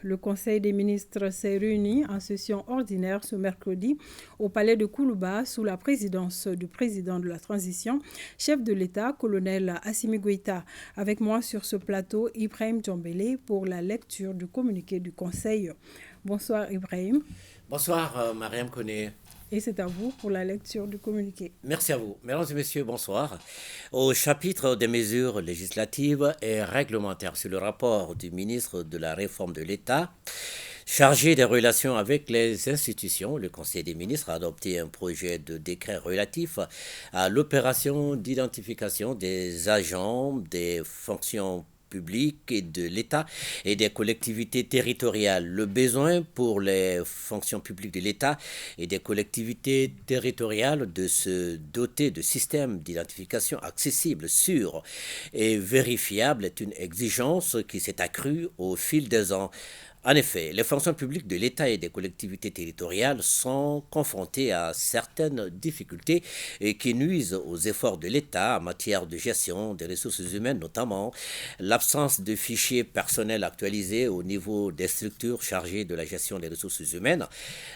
Le Conseil des ministres s'est réuni en session ordinaire ce mercredi au palais de Koulouba sous la présidence du président de la transition, chef de l'État, colonel Assimi Goïta. Avec moi sur ce plateau, Ibrahim Djombélé pour la lecture du communiqué du Conseil. Bonsoir Ibrahim. Bonsoir, Mariam Koné. Et c'est à vous pour la lecture du communiqué. Merci à vous. Mesdames et messieurs, bonsoir. Au chapitre des mesures législatives et réglementaires sur le rapport du ministre de la Réforme de l'État, chargé des relations avec les institutions, le Conseil des ministres a adopté un projet de décret relatif à l'opération d'identification des agents des fonctions publiques et de l'État et des collectivités territoriales. Le besoin pour les fonctions publiques de l'État et des collectivités territoriales de se doter de systèmes d'identification accessibles, sûrs et vérifiables est une exigence qui s'est accrue au fil des ans. En effet, les fonctions publiques de l'État et des collectivités territoriales sont confrontées à certaines difficultés et qui nuisent aux efforts de l'État en matière de gestion des ressources humaines, notamment l'absence de fichiers personnels actualisés au niveau des structures chargées de la gestion des ressources humaines,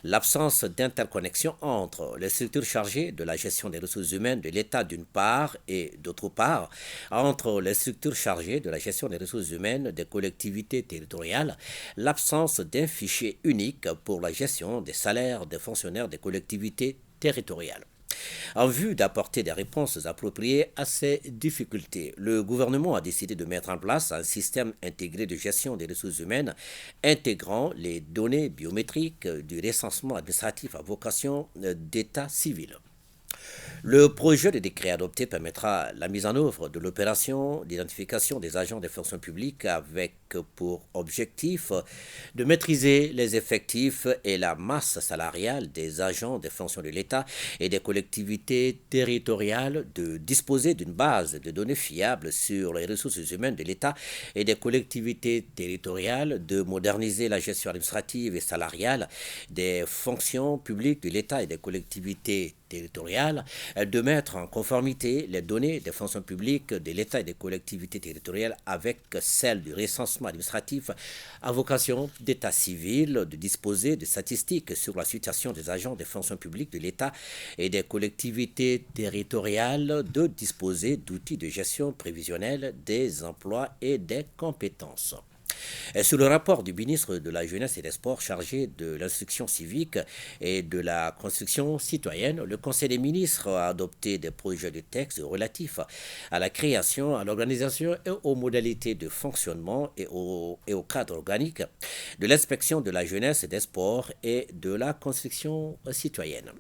l'absence d'interconnexion entre les structures chargées de la gestion des ressources humaines de l'État d'une part et d'autre part, entre les structures chargées de la gestion des ressources humaines des collectivités territoriales, l'absence d'un fichier unique pour la gestion des salaires des fonctionnaires des collectivités territoriales. En vue d'apporter des réponses appropriées à ces difficultés, le gouvernement a décidé de mettre en place un système intégré de gestion des ressources humaines intégrant les données biométriques du recensement administratif à vocation d'état civil. Le projet de décret adopté permettra la mise en œuvre de l'opération d'identification des agents des fonctions publiques avec pour objectif de maîtriser les effectifs et la masse salariale des agents des fonctions de l'État et des collectivités territoriales, de disposer d'une base de données fiables sur les ressources humaines de l'État et des collectivités territoriales, de moderniser la gestion administrative et salariale des fonctions publiques de l'État et des collectivités territoriales, de mettre en conformité les données des fonctions publiques de l'État et des collectivités territoriales avec celles du recensement administratif à vocation d'état civil, de disposer de statistiques sur la situation des agents des fonctions publiques de l'État et des collectivités territoriales, de disposer d'outils de gestion prévisionnelle des emplois et des compétences. Sur le rapport du ministre de la Jeunesse et des Sports chargé de l'instruction civique et de la construction citoyenne, le Conseil des ministres a adopté des projets de texte relatifs à la création, à l'organisation et aux modalités de fonctionnement et au cadre organique de l'inspection de la jeunesse et des sports et de la construction citoyenne.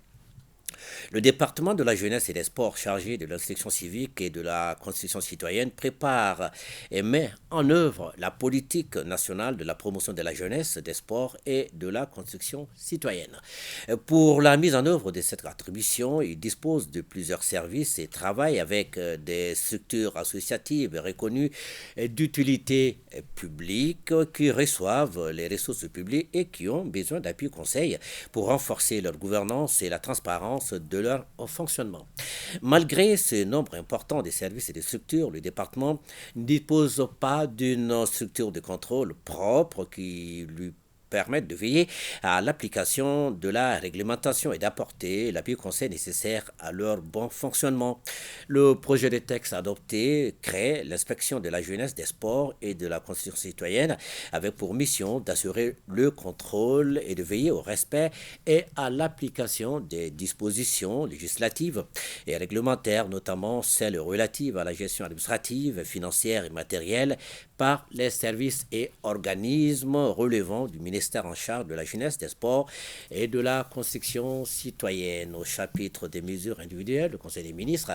Le département de la jeunesse et des sports chargé de l'instruction civique et de la constitution citoyenne prépare et met en œuvre la politique nationale de la promotion de la jeunesse, des sports et de la construction citoyenne. Pour la mise en œuvre de cette attribution, il dispose de plusieurs services et travaille avec des structures associatives reconnues d'utilité publique qui reçoivent les ressources publiques et qui ont besoin d'appui conseil pour renforcer leur gouvernance et la transparence de leur fonctionnement. Malgré ce nombre important de services et de structures, le département ne dispose pas d'une structure de contrôle propre qui lui permettent de veiller à l'application de la réglementation et d'apporter l'appui conseil nécessaire à leur bon fonctionnement. Le projet de texte adopté crée l'inspection de la jeunesse, des sports et de la constitution citoyenne avec pour mission d'assurer le contrôle et de veiller au respect et à l'application des dispositions législatives et réglementaires, notamment celles relatives à la gestion administrative, financière et matérielle par les services et organismes relevant du ministère en charge de la jeunesse, des sports et de la construction citoyenne. Au chapitre des mesures individuelles, le Conseil des ministres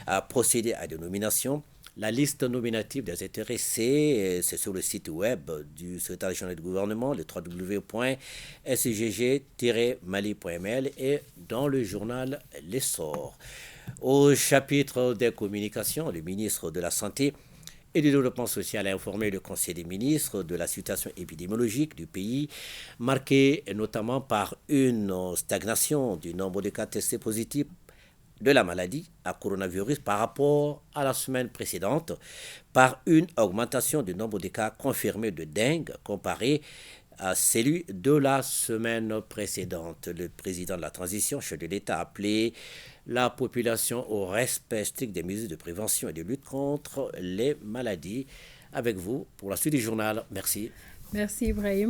a procédé à des nominations. La liste nominative des intéressés, c'est sur le site web du secrétaire général du gouvernement, le www.scgg-mali.ml et dans le journal L'Essor. Au chapitre des communications, le ministre de la Santé et du Développement social a informé le Conseil des ministres de la situation épidémiologique du pays, marquée notamment par une stagnation du nombre de cas testés positifs de la maladie à coronavirus par rapport à la semaine précédente, par une augmentation du nombre de cas confirmés de dengue comparé à celui de la semaine précédente. Le président de la transition, chef de l'État, a appelé la population au respect strict des mesures de prévention et de lutte contre les maladies. Avec vous pour la suite du journal. Merci. Merci Ibrahim.